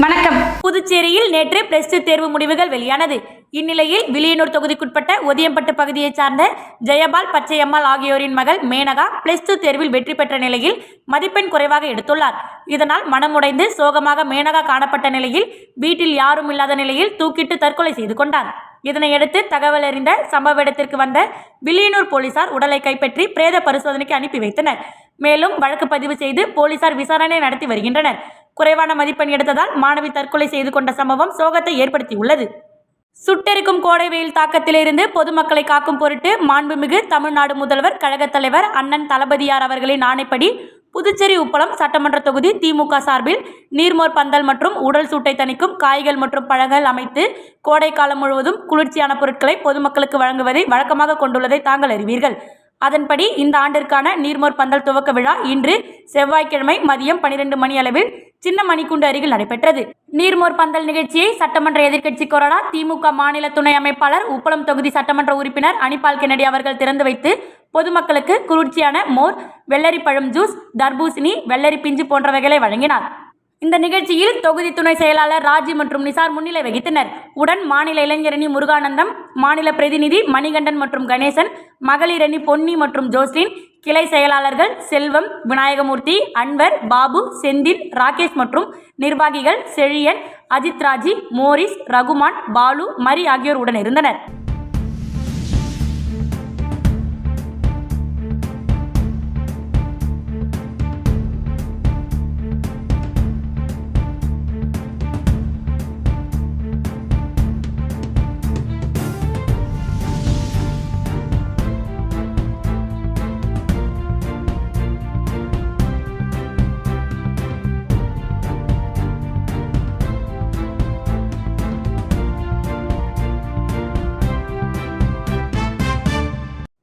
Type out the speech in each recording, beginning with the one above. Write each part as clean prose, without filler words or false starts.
வணக்கம். புதுச்சேரியில் நேற்று +2 தேர்வு முடிவுகள் வெளியானது. இந்நிலையில் வில்லியனூர் தொகுதிக்குட்பட்ட ஒதியம்பட்டு பகுதியைச் சார்ந்த ஜெயபால், பச்சையம்மாள் ஆகியோரின் மகள் மேனகா +2 தேர்வில் வெற்றி பெற்ற நிலையில் மதிப்பெண் குறைவாக எடுத்துள்ளார். இதனால் மனமுடைந்து சோகமாக மேனகா காணப்பட்ட நிலையில் வீட்டில் யாரும் இல்லாத நிலையில் தூக்கிட்டு தற்கொலை செய்து கொண்டார். இதனையடுத்து தகவல் அறிந்த சம்பவ இடத்திற்கு வந்த வில்லியனூர் போலீசார் உடலை கைப்பற்றி பிரேத பரிசோதனைக்கு அனுப்பி வைத்தனர். மேலும் வழக்கு பதிவு செய்து போலீசார் விசாரணை நடத்தி வருகின்றனர். குறைவான மதிப்பெண் எடுத்ததால் மாணவி தற்கொலை செய்து கொண்ட சம்பவம் சோகத்தை ஏற்படுத்தியுள்ளது. சுட்டெரிக்கும் கோடை வெயில் தாக்கத்திலிருந்து பொதுமக்களை காக்கும் பொருட்டு மாண்புமிகு தமிழ்நாடு முதல்வர் கழகத் தலைவர் அண்ணன் தளபதியார் அவர்களின் ஆணைப்படி புதுச்சேரி உப்பளம் சட்டமன்ற தொகுதி திமுக சார்பில் நீர்மோர் பந்தல் மற்றும் உடல் சூட்டை தணிக்கும் காய்கள் மற்றும் பழங்கள் அமைத்து கோடை காலம் முழுவதும் குளிர்ச்சியான பொருட்களை பொதுமக்களுக்கு வழங்குவதை வழக்கமாக கொண்டுள்ளதை தாங்கள் அறிவீர்கள். அதன்படி இந்த ஆண்டிற்கான நீர்மோர் பந்தல் துவக்க விழா இன்று செவ்வாய்க்கிழமை மதியம் 12 மணி அளவில் சின்ன மணிக்குண்டு அருகில் நடைபெற்றது. நீர்மோர் பந்தல் நிகழ்ச்சியை சட்டமன்ற எதிர்க்கட்சி கொறடா திமுக மாநில துணை அமைப்பாளர், உப்பளம் தொகுதி சட்டமன்ற உறுப்பினர் அனிபால் கென்னடி அவர்கள் திறந்து வைத்து பொதுமக்களுக்கு குளிர்ச்சியான மோர், வெள்ளரி பழம் ஜூஸ், தர்பூசணி, வெள்ளரி பிஞ்சு போன்றவைகளை வழங்கினார். இந்த நிகழ்ச்சியில் தொகுதி துணை செயலாளர் ராஜி மற்றும் நிசார் முன்னிலை வகித்தனர். உடன் மாநில இளைஞரணி முருகானந்தம், மாநில பிரதிநிதி மணிகண்டன் மற்றும் கணேசன், மகளிரணி பொன்னி மற்றும் ஜோஸ்லின், கிளை செயலாளர்கள் செல்வம், விநாயகமூர்த்தி, அன்வர், பாபு, செந்தில், ராகேஷ் மற்றும் நிர்வாகிகள் செழியன், அஜித் ராஜி, மோரிஸ், ரகுமான், பாலு, மரி ஆகியோர் உடன் இருந்தனர்.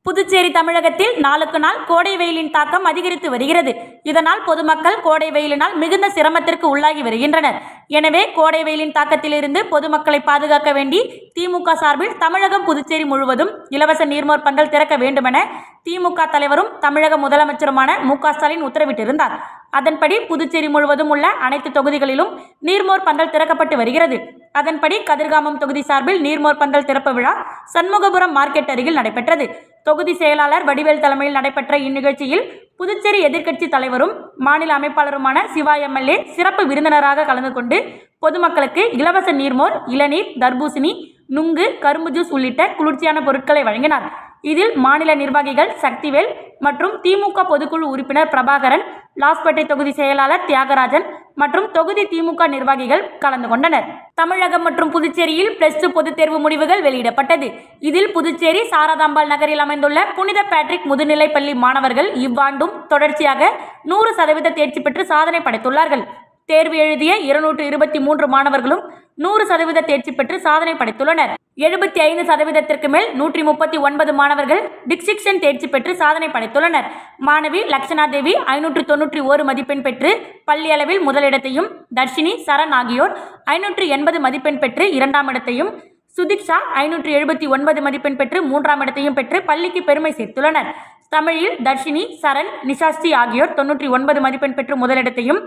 புதுச்சேரி தமிழகத்தில் நாளுக்கு நாள் கோடை வெயிலின் தாக்கம் அதிகரித்து வருகிறது. இதனால் பொதுமக்கள் கோடை வெயிலினால் மிகுந்த சிரமத்திற்கு உள்ளாகி வருகின்றனர். எனவே கோடை வெயிலின் தாக்கத்திலிருந்து பொதுமக்களை பாதுகாக்க வேண்டி திமுக சார்பில் தமிழகம், புதுச்சேரி முழுவதும் இலவச நீர்மோர் பந்தல் திறக்க வேண்டுமென திமுக தலைவரும் தமிழக முதலமைச்சருமான மு.க. ஸ்டாலின் உத்தரவிட்டிருந்தார். அதன்படி புதுச்சேரி முழுவதும் உள்ள அனைத்து தொகுதிகளிலும் நீர்மோர் பந்தல் திறக்கப்பட்டு வருகிறது. அதன்படி கதிர்காமம் தொகுதி சார்பில் நீர்மோர் பந்தல் திறப்பு விழா சண்முகபுரம் மார்க்கெட் அருகில் நடைபெற்றது. தொகுதி செயலாளர் வடிவேல் தலைமையில் நடைபெற்ற இந்நிகழ்ச்சியில் புதுச்சேரி எதிர்க்கட்சி தலைவரும் மாநில அமைப்பாளருமான சிவா எம்.எல்.ஏ. சிறப்பு விருந்தினராக கலந்து கொண்டு பொதுமக்களுக்கு இலவச நீர்மோர், இளநீர், தர்பூசணி, நுங்கு, கரும்பு ஜூஸ் உள்ளிட்ட குளிர்ச்சியான பொருட்களை வழங்கினார். இதில் மாநில நிர்வாகிகள் சக்திவேல் மற்றும் திமுக பொதுக்குழு உறுப்பினர் பிரபாகரன், லாஸ்பேட்டை தொகுதி செயலாளர் தியாகராஜன் மற்றும் தொகுதி திமுக நிர்வாகிகள் கலந்து கொண்டனர். தமிழகம் மற்றும் புதுச்சேரியில் +2 பொதுத் தேர்வு முடிவுகள் வெளியிடப்பட்டது. இதில் புதுச்சேரி சாரதாம்பாள் நகரில் அமைந்துள்ள புனித பேட்ரிக் முதுநிலைப் பள்ளி மாணவர்கள் இவ்வாண்டும் தொடர்ச்சியாக 100% தேர்ச்சி பெற்று சாதனை படைத்துள்ளார்கள். தேர்வு எழுதிய 223 மாணவர்களும் 100% தேர்ச்சி பெற்று சாதனை படைத்துள்ளனர். 75%ற்கு மேல் 139 மாணவர்கள் டிஸ்டிங்ஷன் தேர்ச்சி பெற்று சாதனை படைத்துள்ளனர். மாணவி லக்ஷனா தேவி 591 மதிப்பெண் பெற்று பள்ளி அளவில் முதலிடத்தையும், தர்ஷினி, சரண் ஆகியோர் 580 மதிப்பெண் பெற்று 2ஆம் இடத்தையும், சுதிக்ஷா 579 மதிப்பெண் பெற்று 3ஆம் இடத்தையும் பெற்று பள்ளிக்கு பெருமை சேர்த்துள்ளனர். தமிழில் தர்ஷினி, சரண், நிஷாஸ்ரீ ஆகியோர் 99 மதிப்பெண் பெற்று முதலிடத்தையும்,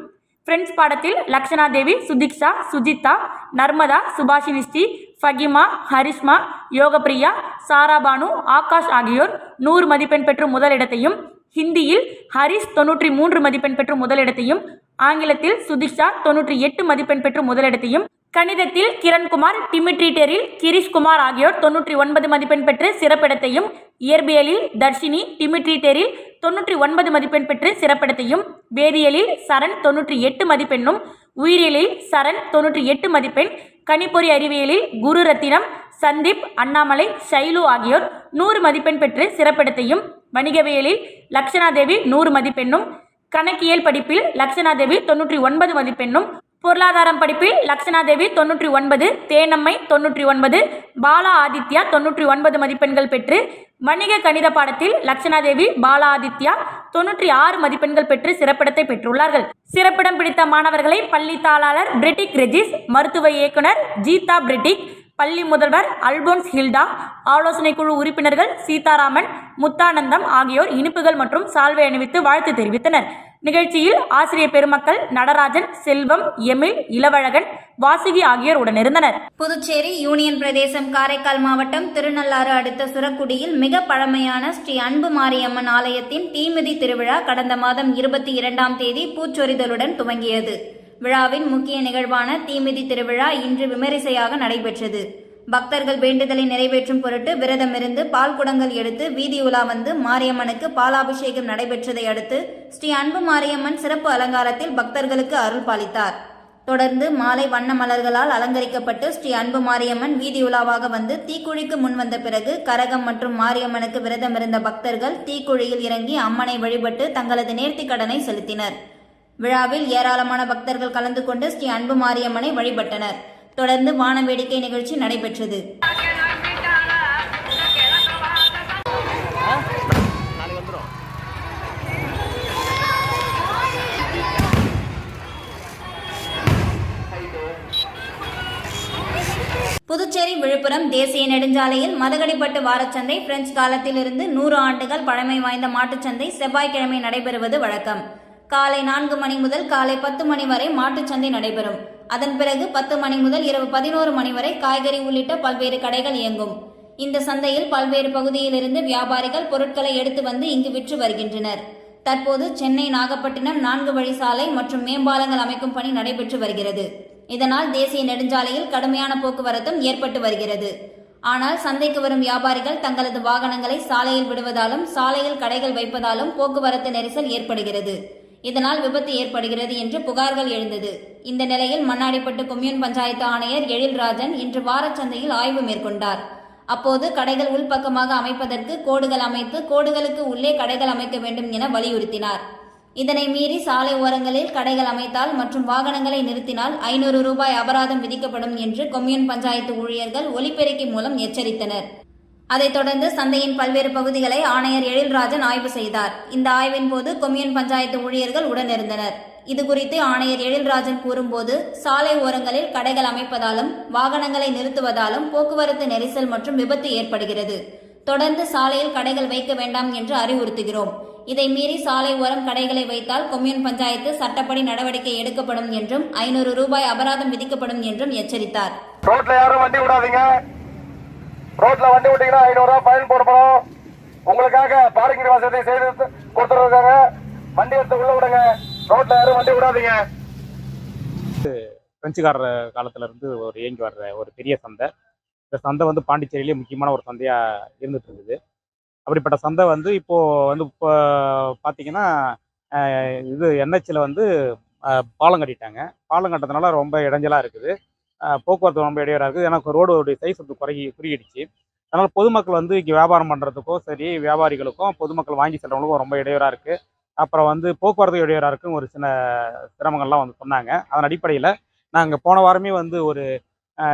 பிரெஞ்சு பாடத்தில் லக்ஷனா தேவி, சுதிக்ஷா, சுஜிதா, நர்மதா, சுபாஷினி ஸ்ரீ, ஃபகிமா, ஹரிஷ்மா, யோகப்பிரியா, சாராபானு, ஆகாஷ் ஆகியோர் 100 மதிப்பெண் பெற்று முதலிடத்தையும், ஹிந்தியில் ஹரிஷ் 93 மதிப்பெண் பெற்று முதலிடத்தையும், ஆங்கிலத்தில் சுதிக்ஷா 98 மதிப்பெண் பெற்று முதலிடத்தையும், கணிதத்தில் கிரண்குமார், டிமிட்ரிட்டரில் கிரீஷ்குமார் ஆகியோர் 99 மதிப்பெண் பெற்று சிறப்பிடத்தையும், இயற்பியலில் தர்ஷினி, டிமிட்ரிட்டரில் 99 மதிப்பெண் பெற்று சிறப்பிடத்தையும், வேதியியலில் சரண் 98 மதிப்பெண்ணும், உயிரியலில் சரண் 98 மதிப்பெண், கணிப்பொறி அறிவியலில் குரு ரத்தினம், சந்தீப், அண்ணாமலை, ஷைலு ஆகியோர் 100 மதிப்பெண் பெற்று சிறப்பிடத்தையும், வணிகவியலில் லக்ஷனா தேவி 100 மதிப்பெண்ணும், கணக்கியல் படிப்பில் லக்ஷனா தேவி 99 மதிப்பெண்ணும், பொருளாதாரம் படிப்பில் லக்ஷனா தேவி 99, தேனம்மை 99, பாலா ஆதித்யா 99 மதிப்பெண்கள் பெற்று, வணிக கணித பாடத்தில் லக்ஷனா தேவி, பாலா ஆதித்யா 96 மதிப்பெண்கள் பெற்று சிறப்பிடத்தை பெற்றுள்ளார்கள். சிறப்பிடம் பிடித்த மாணவர்களை பள்ளி தாளாளர் பிரிட்டிக் ரெஜிஸ், மருத்துவ இயக்குனர் ஜீதா பிரிட்டிக், பள்ளி முதல்வர் அல்போன்ஸ் ஹில்டா, ஆலோசனை குழு உறுப்பினர்கள் சீதாராமன், முத்தானந்தம் ஆகியோர் இனிப்புகள் மற்றும் சால்வை அணிவித்து வாழ்த்து தெரிவித்தனர். நிகழ்ச்சியில் ஆசிரியர் பெருமக்கள் நடராஜன், செல்வம், எமில், இளவழகன், வாசுகி ஆகியோர் உடனிருந்தனர். புதுச்சேரி யூனியன் பிரதேசம் காரைக்கால் மாவட்டம் திருநள்ளாறு அடுத்த சுரக்குடியில் மிக பழமையான ஸ்ரீ அன்பு மாரியம்மன் ஆலயத்தின் தீமிதி திருவிழா கடந்த மாதம் 22ஆம் தேதி பூச்சொரிதலுடன் துவங்கியது. விழாவின் முக்கிய நிகழ்வான தீமிதி திருவிழா இன்று விமரிசையாக நடைபெற்றது. பக்தர்கள் வேண்டுதலை நிறைவேற்றும் பொருட்டு விரதமிருந்து பால் குடங்கள் எடுத்து வீதி உலா வந்து மாரியம்மனுக்கு பாலாபிஷேகம் நடைபெற்றதை அடுத்து ஸ்ரீ அன்பு மாரியம்மன் சிறப்பு அலங்காரத்தில் பக்தர்களுக்கு அருள் பாலித்தார். தொடர்ந்து மாலை வண்ண மலர்களால் அலங்கரிக்கப்பட்டு ஸ்ரீ அன்பு மாரியம்மன் வீதி உலாவாக வந்து தீக்குழிக்கு முன் வந்த பிறகு கரகம் மற்றும் மாரியம்மனுக்கு விரதமிருந்த பக்தர்கள் தீக்குழியில் இறங்கி அம்மனை வழிபட்டு தங்களது நேர்த்தி கடனை செலுத்தினர். விழாவில் ஏராளமான பக்தர்கள் கலந்து கொண்டு ஸ்ரீ அன்பு மாரியம்மனை வழிபட்டனர். தொடர்ந்து வான வேடிக்கை நிகழ்ச்சி நடைபெற்றது. புதுச்சேரி விழுப்புரம் தேசிய நெடுஞ்சாலையில் மதகடிப்பட்டு வாரச்சந்தை பிரெஞ்சு காலத்திலிருந்து 100 ஆண்டுகள் பழமை வாய்ந்த மாட்டுச்சந்தை செவ்வாய்க்கிழமை நடைபெறுவது வழக்கம். காலை 4 மணி முதல் காலை 10 மணி வரை மாட்டுச்சந்தை நடைபெறும். அதன் பிறகு 10 மணி முதல் இரவு 11 மணி வரை காய்கறி உள்ளிட்ட பல்வேறு கடைகள் இயங்கும். இந்த சந்தையில் பல்வேறு பகுதியிலிருந்து வியாபாரிகள் பொருட்களை எடுத்து வந்து இங்கு விற்று வருகின்றனர். தற்போது சென்னை நாகப்பட்டினம் 4 வழி சாலை மற்றும் மேம்பாலங்கள் அமைக்கும் பணி நடைபெற்று வருகிறது. இதனால் தேசிய நெடுஞ்சாலையில் கடுமையான போக்குவரத்தும் ஏற்பட்டு வருகிறது. ஆனால் சந்தைக்கு வரும் வியாபாரிகள் தங்களது வாகனங்களை சாலையில் விடுவதாலும் சாலையில் கடைகள் வைப்பதாலும் போக்குவரத்து நெரிசல் ஏற்படுகிறது. இதனால் விபத்து ஏற்படுகிறது என்று புகார்கள் எழுந்தது. இந்த நிலையில் மண்ணாடிப்பட்டு கொம்யூன் பஞ்சாயத்து ஆணையர் எழில்ராஜன் இன்று வாரச்சந்தையில் ஆய்வு மேற்கொண்டார். அப்போது கடைகள் உள்பக்கமாக அமைப்பதற்கு கோடுகள் அமைத்து கோடுகளுக்கு உள்ளே கடைகள் அமைக்க வேண்டும் என வலியுறுத்தினார். இதனை மீறி சாலை ஓரங்களில் கடைகள் அமைத்தால் மற்றும் வாகனங்களை நிறுத்தினால் 500 ரூபாய் அபராதம் விதிக்கப்படும் என்று கொம்யூன் பஞ்சாயத்து ஊழியர்கள் ஒலிபெருக்கி மூலம் எச்சரித்தனர். அதைத் தொடர்ந்து சந்தையின் பல்வேறு பகுதிகளை ஆணையர் எழில்ராஜன் ஆய்வு செய்தார். இந்த ஆய்வின் போது கொம்யூன் பஞ்சாயத்து ஊழியர்கள் உடனிருந்தனர். இதுகுறித்து ஆணையர் எழில்ராஜன் கூறும்போது, சாலை ஓரங்களில் கடைகள் அமைப்பதாலும் வாகனங்களை நிறுத்துவதாலும் போக்குவரத்து நெரிசல் மற்றும் விபத்து ஏற்படுகிறது. தொடர்ந்து சாலையில் கடைகள் வைக்க வேண்டாம் என்று அறிவுறுத்துகிறோம். இதை மீறி சாலை ஓரம் கடைகளை வைத்தால் கொம்யூன் பஞ்சாயத்து சட்டப்படி நடவடிக்கை எடுக்கப்படும் என்றும் 500 ரூபாய் அபராதம் விதிக்கப்படும் என்றும் எச்சரித்தார். ரோட்ல யாரும் வண்டி விடாதீங்க. ரோட்ல வண்டி விட்டீங்கன்னா 500 ரூபாய் ஃபைன் போடப்படும். உங்களுக்காக பார்க்கிங் வசதி செய்து கொடுத்துருக்காங்க. வண்டி எடுத்து உள்ள விடுங்க. ரோட்ல யாரும் வண்டி விடாதீங்க. பிரெஞ்சுக்காரர் காலத்துல இருந்து இயங்கி வர்ற ஒரு பெரிய சந்தை. இந்த சந்தை வந்து பாண்டிச்சேரியிலேயே முக்கியமான ஒரு சந்தையா இருந்துட்டு இருக்குது. அப்படிப்பட்ட சந்தை வந்து இப்போ பார்த்தீங்கன்னா இது என்ஹெச்சில் வந்து பாலம் கட்டிட்டாங்க. பாலம் கட்டுறதுனால ரொம்ப இடைஞ்சலாக இருக்குது. போக்குவரத்து ரொம்ப இடையூறாக இருக்குது. ஏன்னா ரோடோடைய சைஸ் வந்து குறுகிடுச்சு. அதனால் பொதுமக்கள் வந்து இங்கே வியாபாரம் பண்ணுறதுக்கும் சரி, வியாபாரிகளுக்கும் பொதுமக்கள் வாங்கி செல்றவங்களுக்கும் ரொம்ப இடையூறாக இருக்குது. அப்புறம் வந்து போக்குவரத்து இடையூறாக இருக்குன்னு ஒரு சின்ன சிரமங்கள்லாம் வந்து சொன்னாங்க. அதன் அடிப்படையில் நாங்கள் போன வாரமே வந்து ஒரு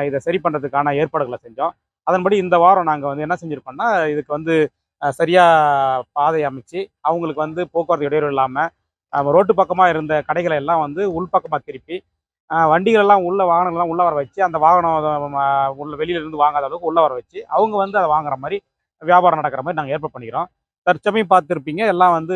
இதை சரி பண்ணுறதுக்கான ஏற்பாடுகளை செஞ்சோம். அதன்படி இந்த வாரம் நாங்கள் வந்து என்ன செஞ்சுருக்கோம்னா, இதுக்கு வந்து சரியாக பாதை அமைச்சு அவங்களுக்கு வந்து போக்குவரத்து இடையூறு இல்லாமல் ரோட்டு பக்கமாக இருந்த கடைகளை எல்லாம் வந்து உள்பக்கமாக திருப்பி வண்டிகளெல்லாம் வாகனங்கள்லாம் உள்ளே வர வச்சு, அந்த வாகனம் உள்ள வெளியிலேருந்து வாங்காத அளவுக்கு உள்ளே வர வச்சு அவங்க வந்து அதை வாங்குற மாதிரி வியாபாரம் நடக்கிற மாதிரி நாங்கள் ஏற்பாடு பண்ணிக்கிறோம். தற்சமயம் பார்த்துருப்பீங்க, எல்லாம் வந்து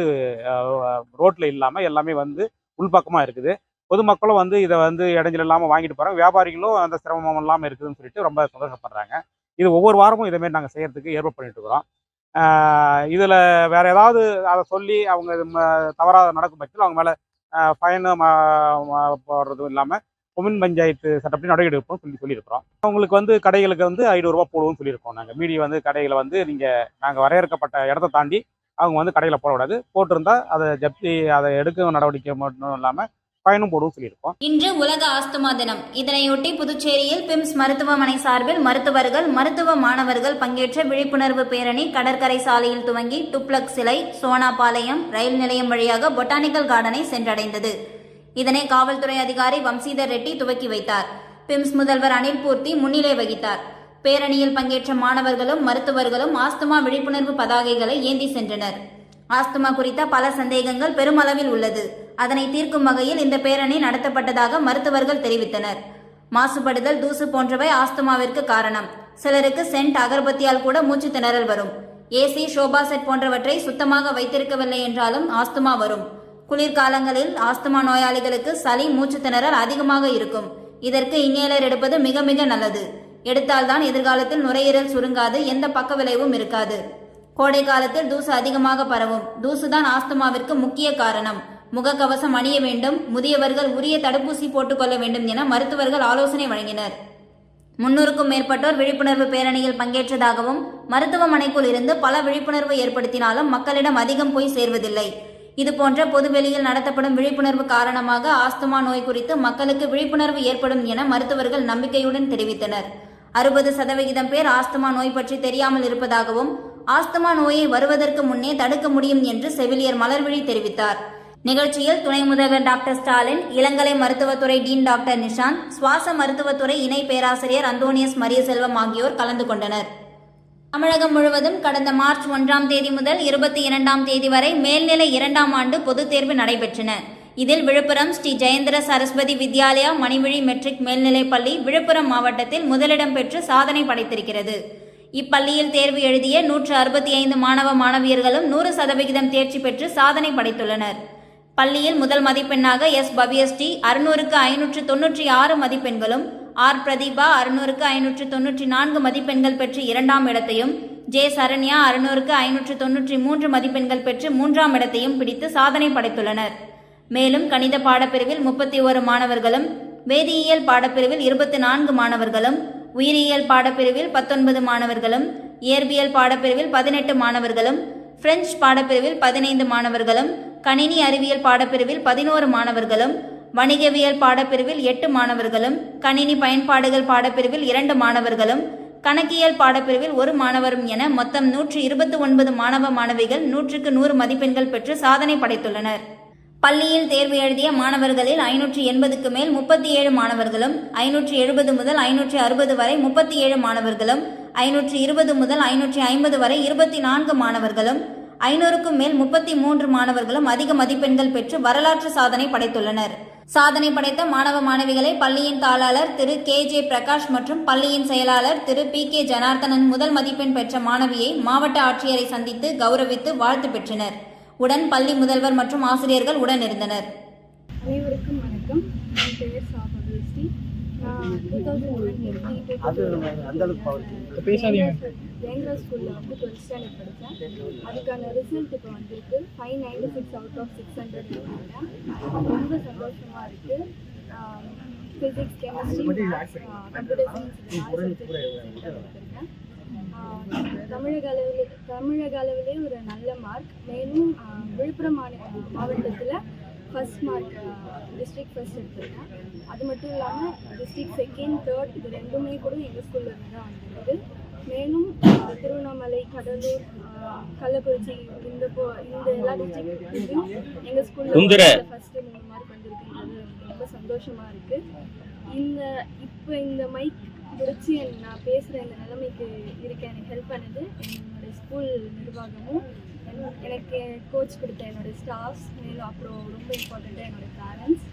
ரோட்டில் இல்லாமல் எல்லாமே வந்து உள்பக்கமாக இருக்குது. பொதுமக்களும் வந்து இதை வந்து இடைஞ்சல் இல்லாமல் வாங்கிட்டு போகிறாங்க. வியாபாரிகளும் அந்த சிரமம் இல்லாமல் இருக்குதுன்னு சொல்லிட்டு ரொம்ப சந்தோஷப்படுறாங்க. இது ஒவ்வொரு வாரமும் இதேமாரி நாங்கள் செய்கிறதுக்கு ஏற்பாடு பண்ணிட்டு இருக்கிறோம். இதில் வேறு ஏதாவது அதை சொல்லி அவங்க தவறாக நடக்கும் பட்சத்தில் அவங்க மேலே ஃபைனு போடுறதும் இல்லாமல் கொம்யூன் பஞ்சாயத்து சட்டப்படி நடவடிக்கை எடுப்போம் சொல்லியிருக்கிறோம். அவங்களுக்கு வந்து கடைகளுக்கு வந்து 500 ரூபா போடுவோம்னு சொல்லியிருக்கோம். நாங்கள் மீடியா வந்து கடைகளை வந்து நாங்கள் வரையறுக்கப்பட்ட இடத்த தாண்டி அவங்க வந்து கடைகளை போடக்கூடாது. போட்டிருந்தா அதை ஜப்தி அதை எடுக்க நடவடிக்கை மட்டும் இல்லாமல் பயனும் போடுவோம் சொல்லியிருக்கோம். இன்று உலக ஆஸ்துமா தினம். இதனையொட்டி புதுச்சேரியில் பிம்ஸ் மருத்துவமனை சார்பில் மருத்துவர்கள், மருத்துவ மாணவர்கள் பங்கேற்ற விழிப்புணர்வு பேரணி கடற்கரை சாலையில் துவங்கி டுப்ளக் சிலை, சோனாபாளையம் ரயில் நிலையம் வழியாக பொட்டானிக்கல் கார்டனை சென்றடைந்தது. இதனை காவல்துறை அதிகாரி வம்சீதர் ரெட்டி துவக்கி வைத்தார். பிம்ஸ் முதல்வர் அனில் பூர்த்தி முன்னிலை வகித்தார். பேரணியில் பங்கேற்ற மாணவர்களும் மருத்துவர்களும் ஆஸ்துமா விழிப்புணர்வு பதாகைகளை ஏந்தி சென்றனர். ஆஸ்துமா குறித்த பல சந்தேகங்கள் பெருமளவில் உள்ளது. அதனை தீர்க்கும் வகையில் இந்த பேரணி நடத்தப்பட்டதாக மருத்துவர்கள் தெரிவித்தனர். மாசுபடுதல், தூசு போன்றவை ஆஸ்துமாவிற்கு காரணம். சிலருக்கு சென்ட், அகர்பத்தியால் கூட மூச்சு திணறல் வரும். ஏசி, ஷோபா செட் போன்றவற்றை சுத்தமாக வைத்திருக்கவில்லை என்றாலும் ஆஸ்துமா வரும். குளிர்காலங்களில் ஆஸ்துமா நோயாளிகளுக்கு சளி, மூச்சு திணறல் அதிகமாக இருக்கும். இதற்கு இன்ஹேலர் எடுப்பது மிக மிக நல்லது. எடுத்தால்தான் எதிர்காலத்தில் நுரையீரல் சுருங்காது, எந்த பக்க விளைவும் இருக்காது. கோடை காலத்தில் தூசு அதிகமாக பரவும். தூசுதான் ஆஸ்துமாவிற்கு முக்கிய காரணம். முகக்கவசம் அணிய வேண்டும். முதியவர்கள் உரிய தடுப்பூசி போட்டுக்கொள்ள வேண்டும் என மருத்துவர்கள் ஆலோசனை வழங்கினர். 300க்கும் மேற்பட்டோர் விழிப்புணர்வு பேரணியில் பங்கேற்றதாகவும், மருத்துவமனைக்குள் இருந்து பல விழிப்புணர்வு ஏற்படுத்தினாலும் மக்களிடம் அதிகம் போய் சேர்வதில்லை. இதுபோன்ற பொதுவெளியில் நடத்தப்படும் விழிப்புணர்வு காரணமாக ஆஸ்துமா நோய் குறித்து மக்களுக்கு விழிப்புணர்வு ஏற்படும் என மருத்துவர்கள் நம்பிக்கையுடன் தெரிவித்தனர். 60% பேர் ஆஸ்துமா நோய் பற்றி தெரியாமல் இருப்பதாகவும், ஆஸ்துமா நோயை வருவதற்கு முன்னே தடுக்க முடியும் என்று செவிலியர் மலர்விழி தெரிவித்தார். நிகழ்ச்சியில் துணை முதல்வர் டாக்டர் ஸ்டாலின், இளங்கலை மருத்துவத்துறை டீன் டாக்டர் நிஷாந்த், சுவாச மருத்துவத்துறை இணை பேராசிரியர் அந்தோனியஸ் மரியசெல்வம் ஆகியோர் கலந்து கொண்டனர். தமிழகம் முழுவதும் கடந்த மார்ச் 1ஆம் தேதி முதல் 22ஆம் தேதி வரை மேல்நிலை 2ஆம் ஆண்டு பொதுத் தேர்வு நடைபெற்றன. இதில் விழுப்புரம் ஸ்ரீ ஜெயேந்திர சரஸ்வதி வித்யாலயா மணிவிழி மெட்ரிக் மேல்நிலைப்பள்ளி விழுப்புரம் மாவட்டத்தில் முதலிடம் பெற்று சாதனை படைத்திருக்கிறது. இப்பள்ளியில் தேர்வு எழுதிய 165 மாணவ மாணவியர்களும் 100% தேர்ச்சி பெற்று சாதனை படைத்துள்ளனர். பள்ளியில் முதல் மதிப்பெண்ணாக எஸ் பவ்யஸ்ரீ 600க்கு 596 மதிப்பெண்களும், ஆர் பிரதீபா 600க்கு 594 மதிப்பெண்கள் பெற்று 2ஆம் இடத்தையும், ஜே சரண்யா 600க்கு 593 மதிப்பெண்கள் பெற்று 3ஆம் இடத்தையும் பிடித்து சாதனை படைத்துள்ளனர். மேலும் கணித பாடப்பிரிவில் 31 மாணவர்களும், வேதியியல் பாடப்பிரிவில் 24 மாணவர்களும், உயிரியல் பாடப்பிரிவில் 19 மாணவர்களும், இயற்பியல் பாடப்பிரிவில் 18 மாணவர்களும், பிரெஞ்சு பாடப்பிரிவில் 15 மாணவர்களும், கணினி அறிவியல் பாடப்பிரிவில் 11 மாணவர்களும், வணிகவியல் பாடப்பிரிவில் 8 மாணவர்களும், கணினி பயன்பாடுகள் பாடப்பிரிவில் 2 மாணவர்களும், கணக்கியல் பாடப்பிரிவில் 1 மாணவரும் என மொத்தம் 129 மாணவ மாணவிகள் 100க்கு 100 மதிப்பெண்கள் பெற்று சாதனை படைத்துள்ளனர். பள்ளியில் தேர்வு எழுதிய மாணவர்களில் 580க்கு மேல் 37 மாணவர்களும், 570 முதல் 560 வரை 37 மாணவர்களும், 520 முதல் 550 வரை 24 மாணவர்களும், 500க்கும் மேல் 33 மாணவர்களும் அதிக மதிப்பெண்கள் பெற்று வரலாற்று சாதனை படைத்துள்ளனர். சாதனை படைத்த மாணவ மாணவிகளை பள்ளியின் தாளாளர் திரு KJ பிரகாஷ் மற்றும் பள்ளியின் செயலாளர் திரு PK ஜனார்த்தனன் முதல் மதிப்பெண் பெற்ற மாணவியை மாவட்ட ஆட்சியரை சந்தித்து கௌரவித்து வாழ்த்து பெற்றனர். உடன் பள்ளி முதல்வர் மற்றும் ஆசிரியர்கள் உடன் இருந்தனர். அனைவருக்கும் வணக்கம். என் பெயர் சாபவேஸ்ரீ. நான் 2001 ஜெயந்திரா ஸ்கூலில் வந்து 12th ஸ்டாண்டர்ட் படித்தேன். அதுக்கான ரிசல்ட் இப்போ வந்திருக்கு. 596 அவுட் ஆஃப் 600 எடுத்துக்கிட்டேன். ரொம்ப சந்தோஷமாக இருக்குது. ஃபிசிக்ஸ், கெமிஸ்ட்ரி, கம்ப்யூட்டர் சயின்ஸ் எடுத்திருக்கேன். தமிழக அளவிலே ஒரு நல்ல மார்க். மேலும் விழுப்புரம் மாவட்டத்தில் ஃபர்ஸ்ட் மார்க், டிஸ்ட்ரிக்ட் ஃபர்ஸ்ட் எடுத்திருக்கேன். அது மட்டும் இல்லாமல் டிஸ்ட்ரிக்ட் செகண்ட், தேர்ட் இது ரெண்டுமே கூட எங்கள் ஸ்கூலில் இருந்து தான் வந்திருக்கு. மேலும் திருவண்ணாமலை, கடலூர், கள்ளக்குறிச்சி இந்த எல்லா டிஸ்ட்ரிக்ட்லையும் எங்கள் ஸ்கூலில் ஃபஸ்ட்டு 3 மார்க் வந்திருக்குன்றது ரொம்ப சந்தோஷமாக இருக்குது. இப்போ இந்த மைக் பிடிச்சி நான் பேசுகிற இந்த நிலைமைக்கு இருக்க எனக்கு ஹெல்ப் பண்ணது என்னுடைய ஸ்கூல் நிர்வாகமும், எனக்கு கோச் கொடுத்த என்னோடய ஸ்டாஃப்ஸ், மேலும் அப்புறம் ரொம்ப இம்பார்ட்டண்ட்டாக என்னோடய பேரண்ட்ஸ்,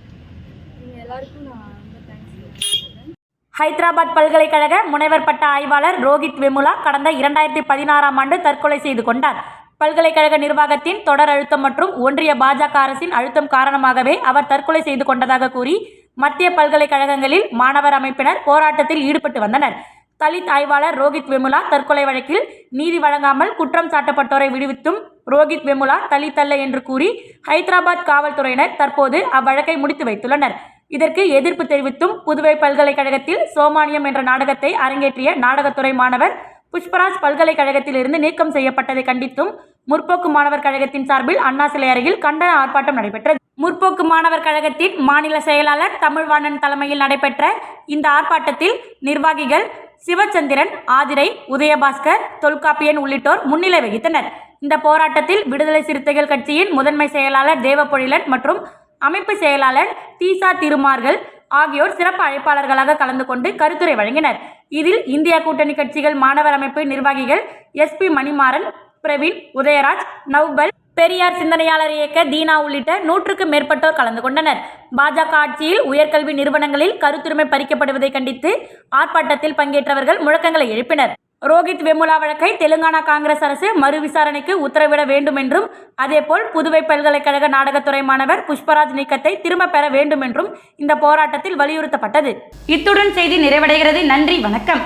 இவங்க எல்லாருக்கும் நான் ரொம்ப தேங்க்ஸ் சொல்கிறேன். ஹைதராபாத் பல்கலைக்கழக முனைவர் பட்ட ஆய்வாளர் ரோஹித் வெமுலா கடந்த 2016ஆம் ஆண்டு தற்கொலை செய்து கொண்டார். பல்கலைக்கழக நிர்வாகத்தின் தொடர் அழுத்தம் மற்றும் ஒன்றிய பாஜக அரசின் அழுத்தம் காரணமாகவே அவர் தற்கொலை செய்து கொண்டதாக கூறி மத்திய பல்கலைக்கழகங்களில் மாணவர் அமைப்பினர் போராட்டத்தில் ஈடுபட்டு வந்தனர். தலித் ஆய்வாளர் ரோஹித் வெமுலா தற்கொலை வழக்கில் நீதி வழங்காமல் குற்றம் சாட்டப்பட்டோரை விடுவித்தும் ரோஹித் வெமுலா தலித் அல்ல என்று கூறி ஹைதராபாத் காவல்துறையினர் தற்போது அவ்வழக்கை முடித்து வைத்துள்ளனர். இதற்கு எதிர்ப்பு தெரிவித்தும் புதுவை பல்கலைக்கழகத்தில் சோமானியம் என்ற நாடகத்தை அரங்கேற்றிய நாடகத்துறை மாணவர் புஷ்பராஜ் பல்கலைக்கழகத்தில் இருந்து நீக்கம் செய்யப்பட்டதை கண்டித்தும் முற்போக்கு மாணவர் கழகத்தின் சார்பில் அண்ணா சிலை அருகில் கண்டன ஆர்ப்பாட்டம் நடைபெற்றது. முற்போக்கு மாணவர் கழகத்தின் மாநில செயலாளர் தமிழ்வாணன் தலைமையில் நடைபெற்ற இந்த ஆர்ப்பாட்டத்தில் நிர்வாகிகள் சிவச்சந்திரன், ஆதிரை, உதயபாஸ்கர், தொல்காப்பியன் உள்ளிட்டோர் முன்னிலை வகித்தனர். இந்த போராட்டத்தில் விடுதலை சிறுத்தைகள் கட்சியின் முதன்மை செயலாளர் தேவப்பொழிலன் மற்றும் அமைப்பு செயலாளர் தீசா திருமார்கள் ஆகியோர் சிறப்பு அழைப்பாளர்களாக கலந்து கொண்டு கருத்துரை வழங்கினர். இதில் இந்தியா கூட்டணி கட்சிகள் மாணவர் அமைப்பு நிர்வாகிகள் SP மணிமாறன், பிரவீன், உதயராஜ், நவ்பல், பெரியார் சிந்தனையாளர் இயக்க தீனா உள்ளிட்ட 100க்கும் மேற்பட்டோர் கலந்து கொண்டனர். பாஜக ஆட்சியில் உயர்கல்வி நிறுவனங்களில் கருத்துரிமை பறிக்கப்படுவதை கண்டித்து ஆர்ப்பாட்டத்தில் பங்கேற்றவர்கள் முழக்கங்களை எழுப்பினர். ரோஹித் வெமுலா வழக்கை தெலுங்கானா காங்கிரஸ் அரசு மறு விசாரணைக்கு உத்தரவிட வேண்டும் என்றும், அதேபோல் புதுவை பல்கலைக்கழக நாடகத்துறை மாணவர் புஷ்பராஜ் நீக்கத்தை திரும்ப பெற வேண்டும் என்றும் இந்த போராட்டத்தில் வலியுறுத்தப்பட்டது. இத்துடன் செய்தி நிறைவடைகிறது. நன்றி, வணக்கம்.